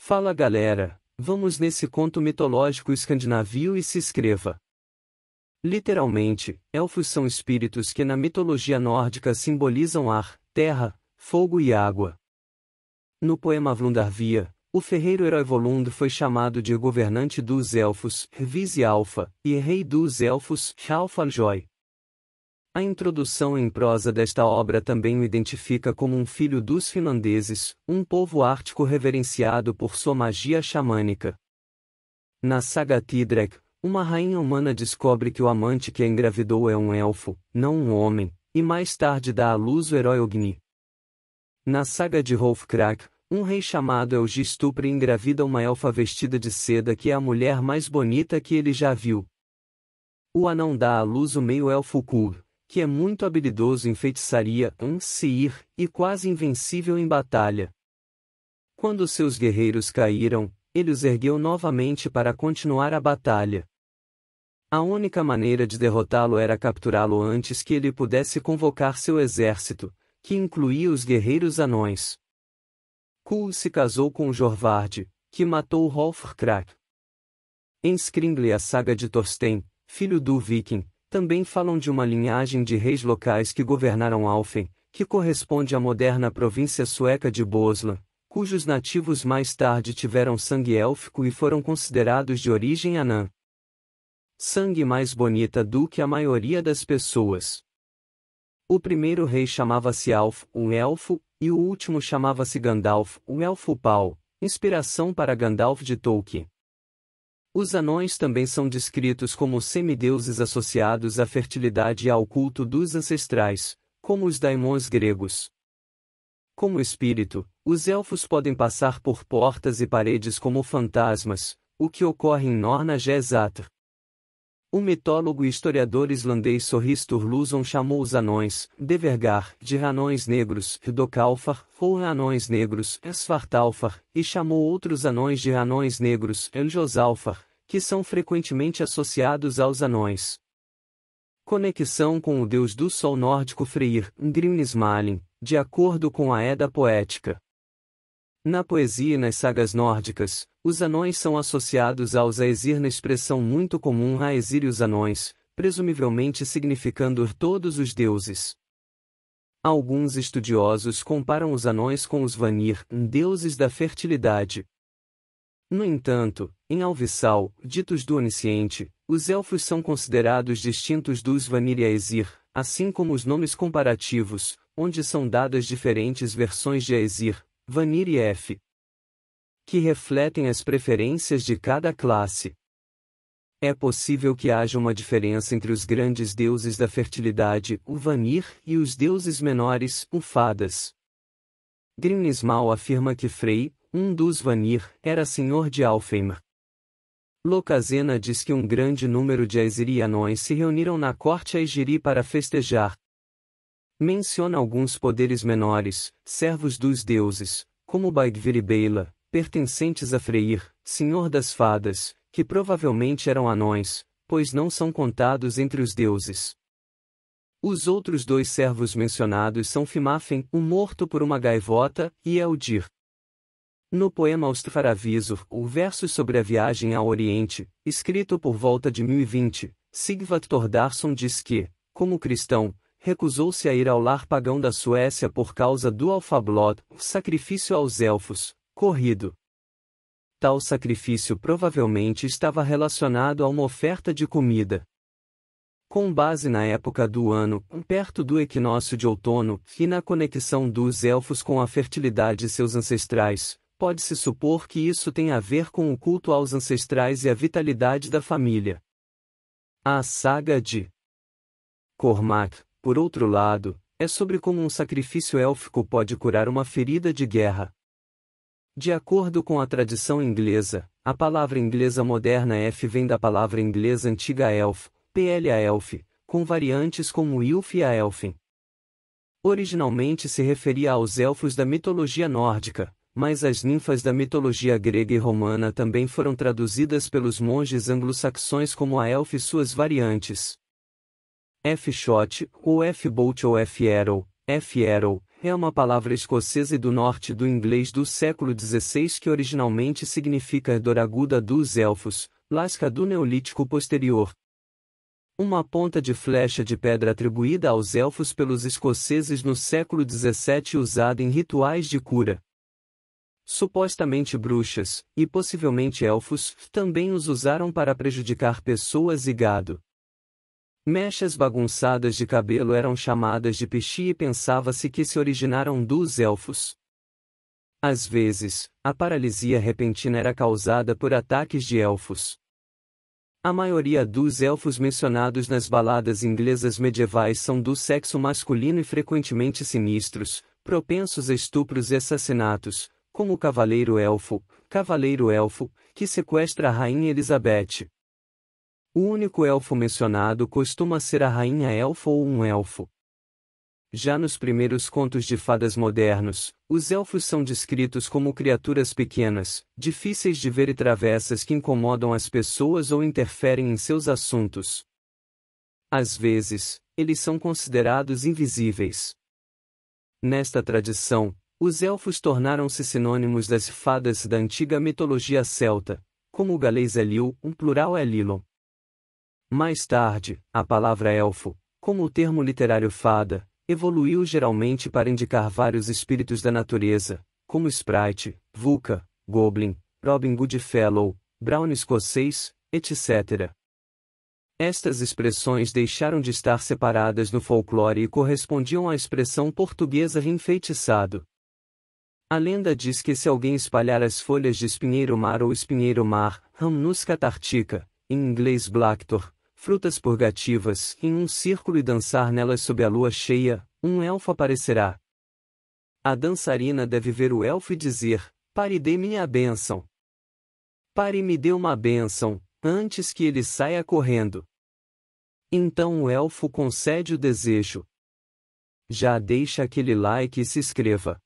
Fala galera, vamos nesse conto mitológico escandinavio e se inscreva. Literalmente, elfos são espíritos que na mitologia nórdica simbolizam ar, terra, fogo e água. No poema Vlundarvia, o ferreiro-herói Volund foi chamado de governante dos elfos, Visi-Alfa, e rei dos elfos, Hjalfaljoy. A introdução em prosa desta obra também o identifica como um filho dos finlandeses, um povo ártico reverenciado por sua magia xamânica. Na saga Tidrek, uma rainha humana descobre que o amante que a engravidou é um elfo, não um homem, e mais tarde dá à luz o herói Ogni. Na saga de Hrolfkrak, um rei chamado Helgi estupra e engravida uma elfa vestida de seda que é a mulher mais bonita que ele já viu. O anão dá à luz o meio-elfo Kur, que é muito habilidoso em feitiçaria, seir, e quase invencível em batalha. Quando seus guerreiros caíram, ele os ergueu novamente para continuar a batalha. A única maneira de derrotá-lo era capturá-lo antes que ele pudesse convocar seu exército, que incluía os guerreiros anões. Kul se casou com Jorvard, que matou Hrolfkrak. Em Skringli a saga de Thorstein, filho do viking, também falam de uma linhagem de reis locais que governaram Alfen, que corresponde à moderna província sueca de Bosland, cujos nativos mais tarde tiveram sangue élfico e foram considerados de origem anã. Sangue mais bonita do que a maioria das pessoas. O primeiro rei chamava-se Alf, um elfo, e o último chamava-se Gandalf, um elfo pau, inspiração para Gandalf de Tolkien. Os anões também são descritos como semideuses associados à fertilidade e ao culto dos ancestrais, como os daimons gregos. Como espírito, os elfos podem passar por portas e paredes como fantasmas, o que ocorre em Norna Gesatr. O mitólogo e historiador islandês Snorri Sturluson chamou os anões, Devergar, de anões negros, Hdokalfar, ou anões negros, Svartalfar, e chamou outros anões de anões negros, Eljosalfar, que são frequentemente associados aos anões. Conexão com o deus do sol nórdico Freyr, Grimnismalin, de acordo com a Edda poética. Na poesia e nas sagas nórdicas, os anões são associados aos Aesir na expressão muito comum Aesir e os anões, presumivelmente significando todos os deuses. Alguns estudiosos comparam os anões com os Vanir, deuses da fertilidade. No entanto, em Alvissal, ditos do Onisciente, os elfos são considerados distintos dos Vanir e Aesir, assim como os nomes comparativos, onde são dadas diferentes versões de Aesir, Vanir e F, que refletem as preferências de cada classe. É possível que haja uma diferença entre os grandes deuses da fertilidade, o Vanir, e os deuses menores, o Fadas. Grimnismal afirma que Frey, um dos Vanir, era senhor de Alfheim. Locazena diz que um grande número de Aesir e anões se reuniram na corte Aesiri para festejar. Menciona alguns poderes menores, servos dos deuses, como Baigvir e Beila, pertencentes a Freyr, senhor das fadas, que provavelmente eram anões, pois não são contados entre os deuses. Os outros dois servos mencionados são Fimafen, o morto por uma gaivota, e Eldir. No poema Austfaravisur, o verso sobre a viagem ao Oriente, escrito por volta de 1020, Sigvard Thordarson diz que, como cristão, recusou-se a ir ao lar pagão da Suécia por causa do Alfablod, sacrifício aos elfos, corrido. Tal sacrifício provavelmente estava relacionado a uma oferta de comida. Com base na época do ano, perto do equinócio de outono, e na conexão dos elfos com a fertilidade de seus ancestrais, pode-se supor que isso tem a ver com o culto aos ancestrais e a vitalidade da família. A saga de Cormac, por outro lado, é sobre como um sacrifício élfico pode curar uma ferida de guerra. De acordo com a tradição inglesa, a palavra inglesa moderna F vem da palavra inglesa antiga elf, PLA-elf, com variantes como Ilf e Aelfin. Originalmente se referia aos elfos da mitologia nórdica, mas as ninfas da mitologia grega e romana também foram traduzidas pelos monges anglo-saxões como a elf e suas variantes. F-Shot, ou F-Bolt ou F-Arrow, é uma palavra escocesa e do norte do inglês do século XVI que originalmente significa dor aguda dos elfos, lasca do Neolítico posterior. Uma ponta de flecha de pedra atribuída aos elfos pelos escoceses no século XVII usada em rituais de cura. Supostamente bruxas, e possivelmente elfos, também os usaram para prejudicar pessoas e gado. Mechas bagunçadas de cabelo eram chamadas de pichi e pensava-se que se originaram dos elfos. Às vezes, a paralisia repentina era causada por ataques de elfos. A maioria dos elfos mencionados nas baladas inglesas medievais são do sexo masculino e frequentemente sinistros, propensos a estupros e assassinatos, como o cavaleiro elfo, que sequestra a rainha Elizabeth. O único elfo mencionado costuma ser a rainha elfa ou um elfo. Já nos primeiros contos de fadas modernos, os elfos são descritos como criaturas pequenas, difíceis de ver e travessas que incomodam as pessoas ou interferem em seus assuntos. Às vezes, eles são considerados invisíveis. Nesta tradição, os elfos tornaram-se sinônimos das fadas da antiga mitologia celta, como o galês Elil, um plural é Lilon. Mais tarde, a palavra elfo, como o termo literário fada, evoluiu geralmente para indicar vários espíritos da natureza, como Sprite, Vulca, Goblin, Robin Goodfellow, Brown escocês, etc. Estas expressões deixaram de estar separadas no folclore e correspondiam à expressão portuguesa enfeitiçado. A lenda diz que se alguém espalhar as folhas de espinheiro-mar ou espinheiro-mar, Rhamnus antarctica, em inglês Blackthorn, frutas purgativas, em um círculo e dançar nelas sob a lua cheia, um elfo aparecerá. A dançarina deve ver o elfo e dizer: pare e dê-me a bênção. Pare e me dê uma bênção, antes que ele saia correndo. Então o elfo concede o desejo. Já deixa aquele like e se inscreva.